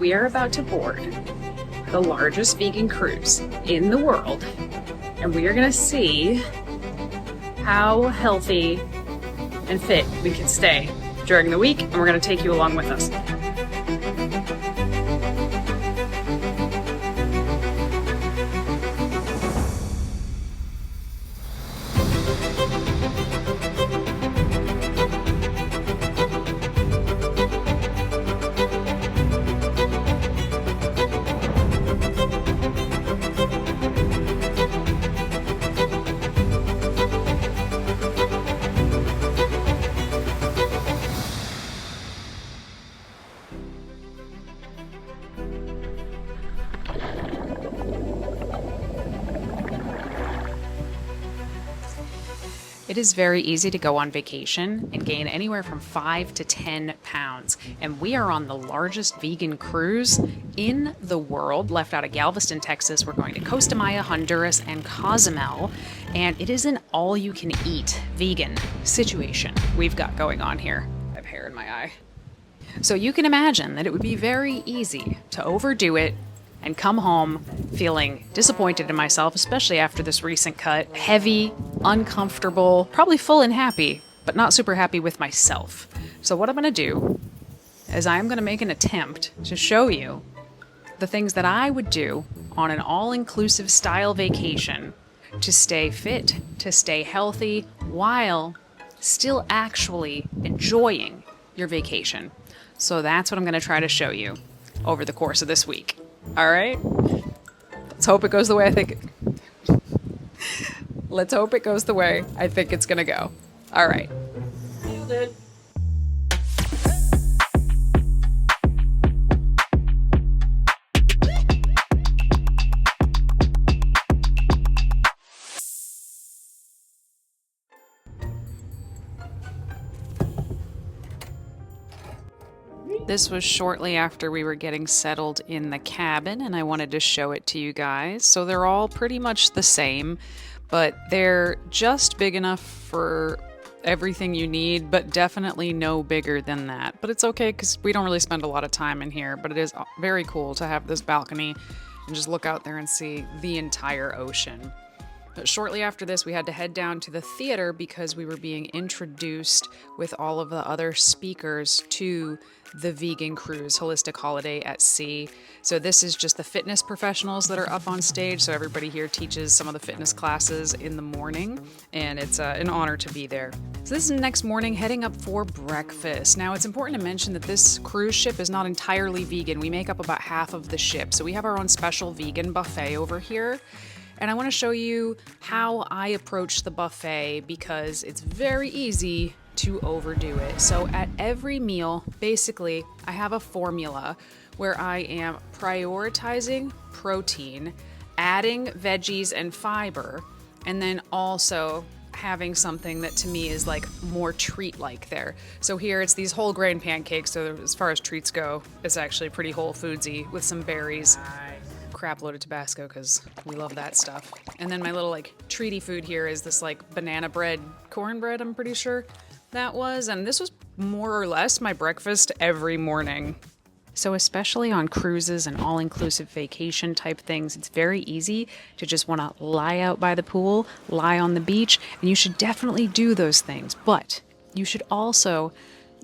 We are about to board the largest vegan cruise in the world, and we are going to see how healthy and fit we can stay during the week, and we're going to take you along with us. It is very easy to go on vacation and gain anywhere from 5 to 10 pounds. And we are on the largest vegan cruise in the world, left out of Galveston, Texas. We're going to Costa Maya, Honduras, and Cozumel. And it is an all-you-can-eat vegan situation we've got going on here. I have hair in my eye. So you can imagine that it would be very easy to overdo it and come home feeling disappointed in myself, especially after this recent cut. Heavy, uncomfortable, probably full and happy, but not super happy with myself. So what I'm gonna do is I'm gonna make an attempt to show you the things that I would do on an all-inclusive style vacation to stay fit, to stay healthy, while still actually enjoying your vacation. So that's what I'm gonna try to show you over the course of this week. All right, let's hope it goes the way I think let's hope it goes the way I think it's gonna go. All right. Nailed it. This was shortly after we were getting settled in the cabin, and I wanted to show it to you guys. So they're all pretty much the same, but they're just big enough for everything you need, but definitely no bigger than that. But it's okay because we don't really spend a lot of time in here, but it is very cool to have this balcony and just look out there and see the entire ocean. But shortly after this, we had to head down to the theater because we were being introduced with all of the other speakers to the vegan cruise holistic holiday at sea. So this is just the fitness professionals that are up on stage. So everybody here teaches some of the fitness classes in the morning, and it's an honor to be there. So this is next morning, heading up for breakfast. Now it's important to mention that this cruise ship is not entirely vegan. We make up about half of the ship. So we have our own special vegan buffet over here. And I want to show you how I approach the buffet because it's very easy to overdo it. So at every meal, basically, I have a formula where I am prioritizing protein, adding veggies and fiber, and then also having something that to me is like more treat-like there. So here it's these whole grain pancakes. So as far as treats go, it's actually pretty whole foodsy with some berries. Crap loaded Tabasco because we love that stuff. And then my little like treaty food here is this like banana bread, cornbread, I'm pretty sure that was. And this was more or less my breakfast every morning. So especially on cruises and all-inclusive vacation type things, it's very easy to just want to lie out by the pool, lie on the beach, and you should definitely do those things. But you should also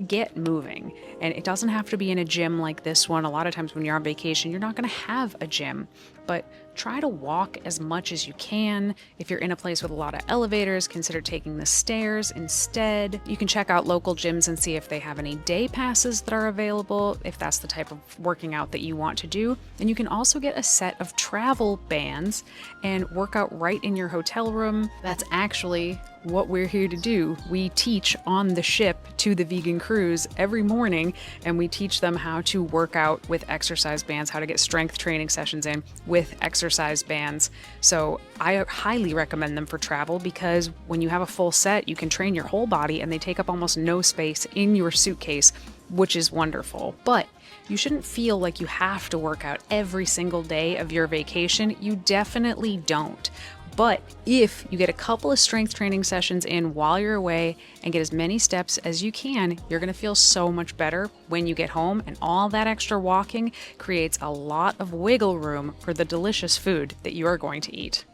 get moving. And it doesn't have to be in a gym like this one. A lot of times when you're on vacation, you're not going to have a gym, but try to walk as much as you can. If you're in a place with a lot of elevators, consider taking the stairs instead. You can check out local gyms and see if they have any day passes that are available, if that's the type of working out that you want to do. And you can also get a set of travel bands and work out right in your hotel room. That's actually what we're here to do. We teach on the ship to the vegan cruise every morning, and we teach them how to work out with exercise bands, how to get strength training sessions in with exercise bands. So I highly recommend them for travel because when you have a full set, you can train your whole body and they take up almost no space in your suitcase, which is wonderful. But you shouldn't feel like you have to work out every single day of your vacation. You definitely don't. But if you get a couple of strength training sessions in while you're away and get as many steps as you can, you're gonna feel so much better when you get home, and all that extra walking creates a lot of wiggle room for the delicious food that you are going to eat.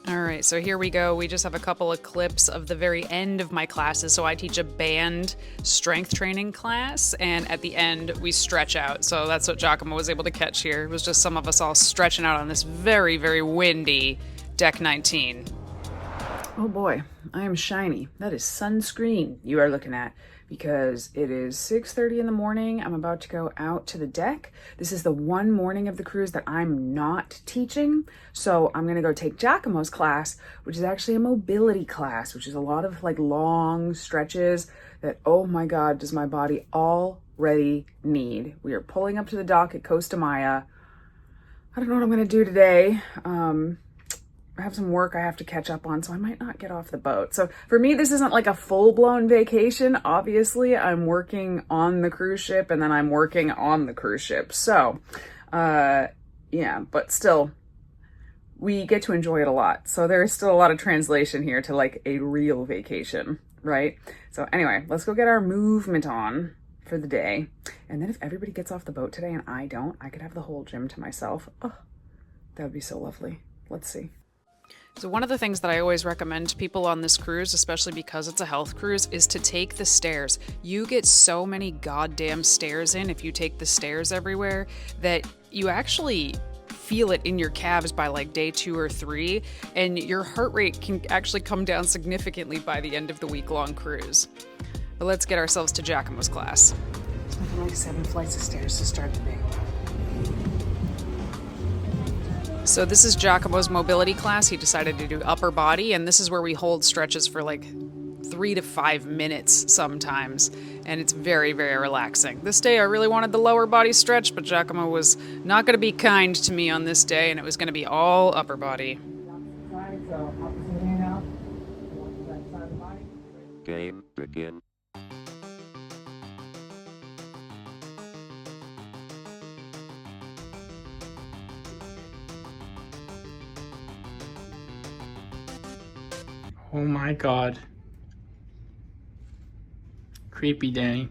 All right, so here we go. We just have a couple of clips of the very end of my classes. So I teach a band strength training class, and at the end we stretch out. So that's what 𝐿𝐿𝐵𝐿 was able to catch here. It was just some of us all stretching out on this very, very windy deck 19. Oh boy, I am shiny. That is sunscreen you are looking at, because it is 6:30 in the morning. I'm about to go out to the deck. This is the one morning of the cruise that I'm not teaching. So I'm gonna go take 𝐿𝐿𝐵𝐿's class, which is actually a mobility class, which is a lot of like long stretches that, oh my God, does my body already need. We are pulling up to the dock at 𝐾osta I don't know what I'm gonna do today. I have some work I have to catch up on, so I might not get off the boat. So for me, this isn't like a full-blown vacation. Obviously, I'm working on the cruise ship and then I'm working on the cruise ship. So, yeah, but still, we get to enjoy it a lot. So there is still a lot of translation here to like a real vacation, right? So anyway, let's go get our movement on for the day. And then if everybody gets off the boat today and I don't, I could have the whole gym to myself. Oh, that would be so lovely. Let's see. So one of the things that I always recommend to people on this cruise, especially because it's a health cruise, is to take the stairs. You get so many goddamn stairs in if you take the stairs everywhere that you actually feel it in your calves by like day 2 or 3, and your heart rate can actually come down significantly by the end of the week-long cruise. But let's get ourselves to 𝐿𝐿𝐵𝐿's class. It's nothing like 7 flights of stairs to start the day. So this is 𝐿𝐿𝐵𝐿's mobility class. He decided to do upper body, and this is where we hold stretches for like 3 to 5 minutes sometimes, and it's very, very relaxing. This day I really wanted the lower body stretch, but 𝐿𝐿𝐵𝐿 was not going to be kind to me on this day, and it was going to be all upper body. Game begin. Oh my God. Creepy, Danny.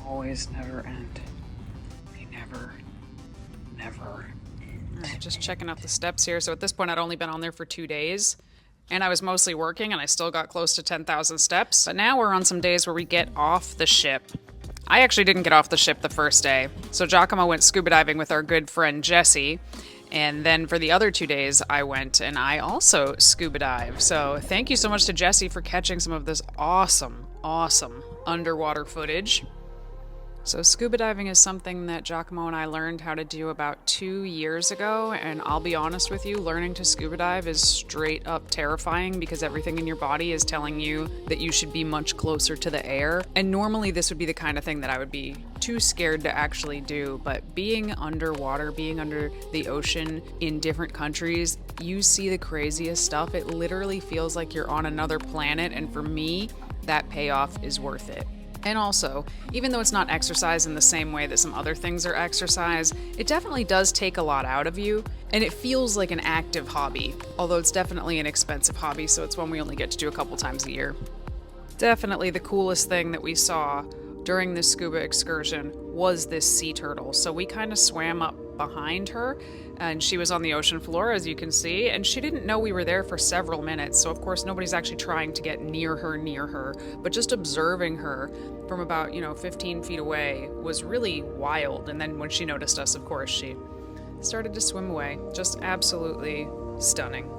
Always never end. They never end. All right, just checking out the steps here. So at this point, I'd only been on there for 2 days, and I was mostly working, and I still got close to 10,000 steps. But now we're on some days where we get off the ship. I actually didn't get off the ship the first day. So 𝐿𝐿𝐵𝐿 went scuba diving with our good friend Jesse. And then for the other 2 days, I went and I also scuba dive. So thank you so much to Jesse for catching some of this awesome, awesome underwater footage. So scuba diving is something that 𝐿𝐿𝐵𝐿 and I learned how to do about 2 years ago, and I'll be honest with you, learning to scuba dive is straight up terrifying because everything in your body is telling you that you should be much closer to the air. And normally this would be the kind of thing that I would be too scared to actually do, but being underwater, being under the ocean in different countries, you see the craziest stuff. It literally feels like you're on another planet, and for me, that payoff is worth it. And also, even though it's not exercise in the same way that some other things are exercise, it definitely does take a lot out of you, and it feels like an active hobby, although it's definitely an expensive hobby, so it's one we only get to do a couple times a year. Definitely the coolest thing that we saw during this scuba excursion was this sea turtle. So we kind of swam up behind her, and she was on the ocean floor, as you can see, and she didn't know we were there for several minutes. So of course nobody's actually trying to get near her, but just observing her from about, 15 feet away was really wild. And then when she noticed us, of course, she started to swim away. Just absolutely stunning.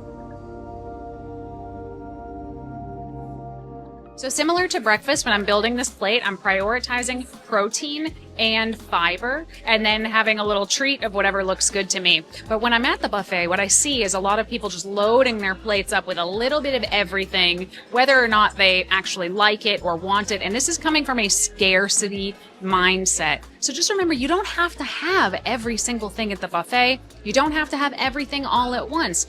So similar to breakfast, when I'm building this plate, I'm prioritizing protein and fiber, and then having a little treat of whatever looks good to me. But when I'm at the buffet, what I see is a lot of people just loading their plates up with a little bit of everything, whether or not they actually like it or want it. And this is coming from a scarcity mindset. So just remember, you don't have to have every single thing at the buffet. You don't have to have everything all at once.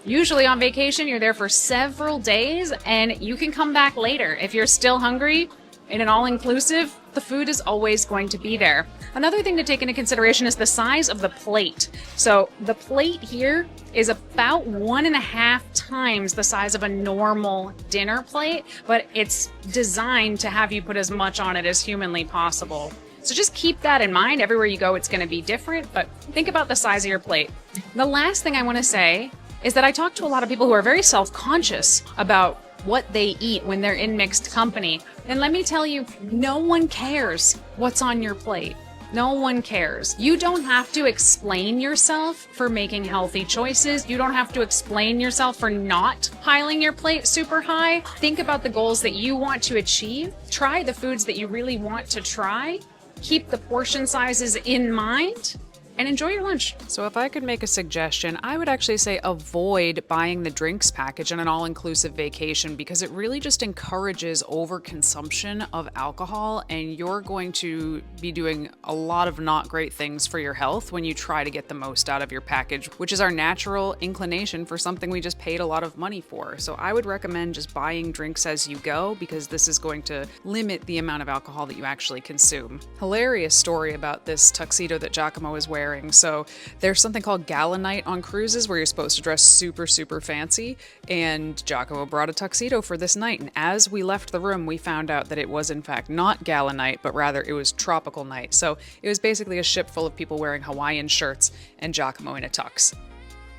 Usually on vacation, you're there for several days, and you can come back later. If you're still hungry in an all-inclusive, the food is always going to be there. Another thing to take into consideration is the size of the plate. So the plate here is about 1.5 times the size of a normal dinner plate, but it's designed to have you put as much on it as humanly possible. So just keep that in mind. Everywhere you go, it's going to be different, but think about the size of your plate. The last thing I want to say is that I talk to a lot of people who are very self-conscious about what they eat when they're in mixed company. And let me tell you, no one cares what's on your plate. No one cares. You don't have to explain yourself for making healthy choices. You don't have to explain yourself for not piling your plate super high. Think about the goals that you want to achieve. Try the foods that you really want to try. Keep the portion sizes in mind. And enjoy your lunch. So if I could make a suggestion, I would actually say avoid buying the drinks package on an all-inclusive vacation because it really just encourages overconsumption of alcohol, and you're going to be doing a lot of not great things for your health when you try to get the most out of your package, which is our natural inclination for something we just paid a lot of money for. So I would recommend just buying drinks as you go because this is going to limit the amount of alcohol that you actually consume. Hilarious story about this tuxedo that 𝐬𝐿𝐫𝐞 is wearing. So there's something called gala night on cruises where you're supposed to dress super, super fancy, and 𝐬𝐿𝐫𝐞 brought a tuxedo for this night, and as we left the room, we found out that it was in fact not gala night, but rather it was tropical night. So it was basically a ship full of people wearing Hawaiian shirts and 𝐬𝐿𝐫𝐞 in a tux.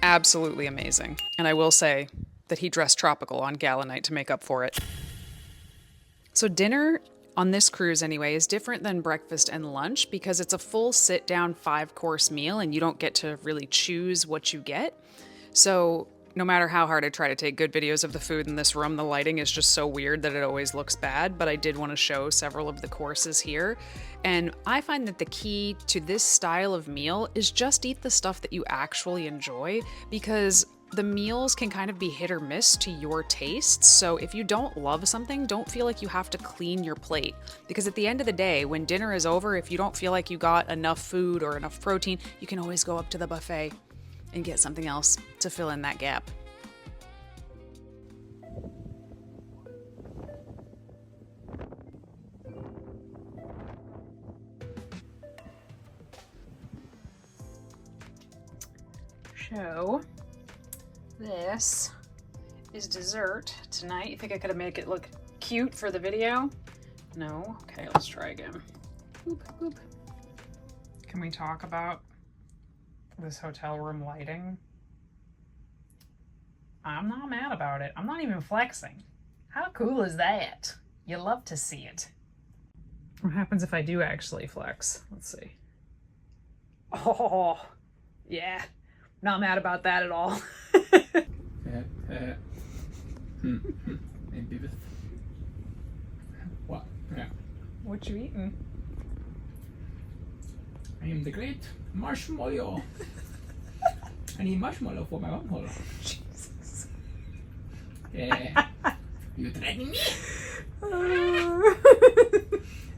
Absolutely amazing. And I will say that he dressed tropical on gala night to make up for it. So dinner on this cruise anyway is different than breakfast and lunch because it's a full sit-down 5-course meal and you don't get to really choose what you get. So no matter how hard I try to take good videos of the food in this room, the lighting is just so weird that it always looks bad, but I did want to show several of the courses here. And I find that the key to this style of meal is just eat the stuff that you actually enjoy, because the meals can kind of be hit or miss to your tastes. So if you don't love something, don't feel like you have to clean your plate. Because at the end of the day, when dinner is over, if you don't feel like you got enough food or enough protein, you can always go up to the buffet and get something else to fill in that gap. So this is dessert tonight. You think I could make it look cute for the video? No? Okay, let's try again. Boop, boop. Can we talk about this hotel room lighting? I'm not mad about it. I'm not even flexing. How cool is that? You love to see it. What happens if I do actually flex? Let's see. Oh, yeah. Not mad about that at all. Maybe with what? Yeah. What you eating? I am the great marshmallow. I need marshmallow for my wormhole. Jesus. You threatening me?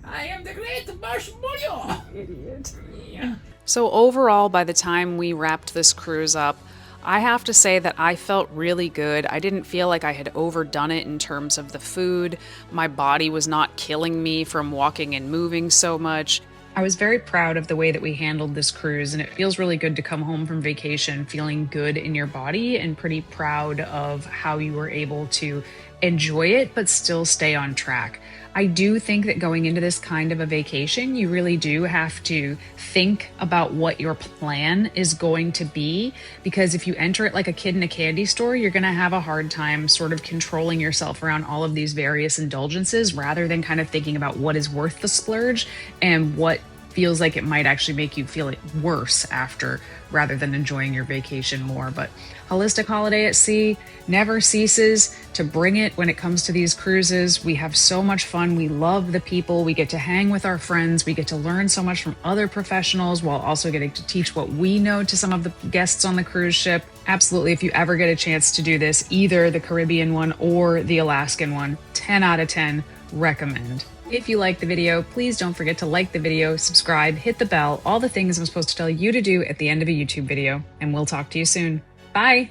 I am the great marshmallow. Idiot. Yeah. So overall, by the time we wrapped this cruise up, I have to say that I felt really good. I didn't feel like I had overdone it in terms of the food. My body was not killing me from walking and moving so much. I was very proud of the way that we handled this cruise, and it feels really good to come home from vacation feeling good in your body and pretty proud of how you were able to enjoy it but still stay on track. I do think that going into this kind of a vacation, you really do have to think about what your plan is going to be, because if you enter it like a kid in a candy store, you're going to have a hard time sort of controlling yourself around all of these various indulgences rather than kind of thinking about what is worth the splurge and what feels like it might actually make you feel worse after, rather than enjoying your vacation more. But Holistic Holiday at Sea never ceases to bring it when it comes to these cruises. We have so much fun. We love the people. We get to hang with our friends. We get to learn so much from other professionals while also getting to teach what we know to some of the guests on the cruise ship. Absolutely, if you ever get a chance to do this, either the Caribbean one or the Alaskan one, 10 out of 10, recommend. If you like the video, please don't forget to like the video, subscribe, hit the bell, all the things I'm supposed to tell you to do at the end of a YouTube video, and we'll talk to you soon. Bye!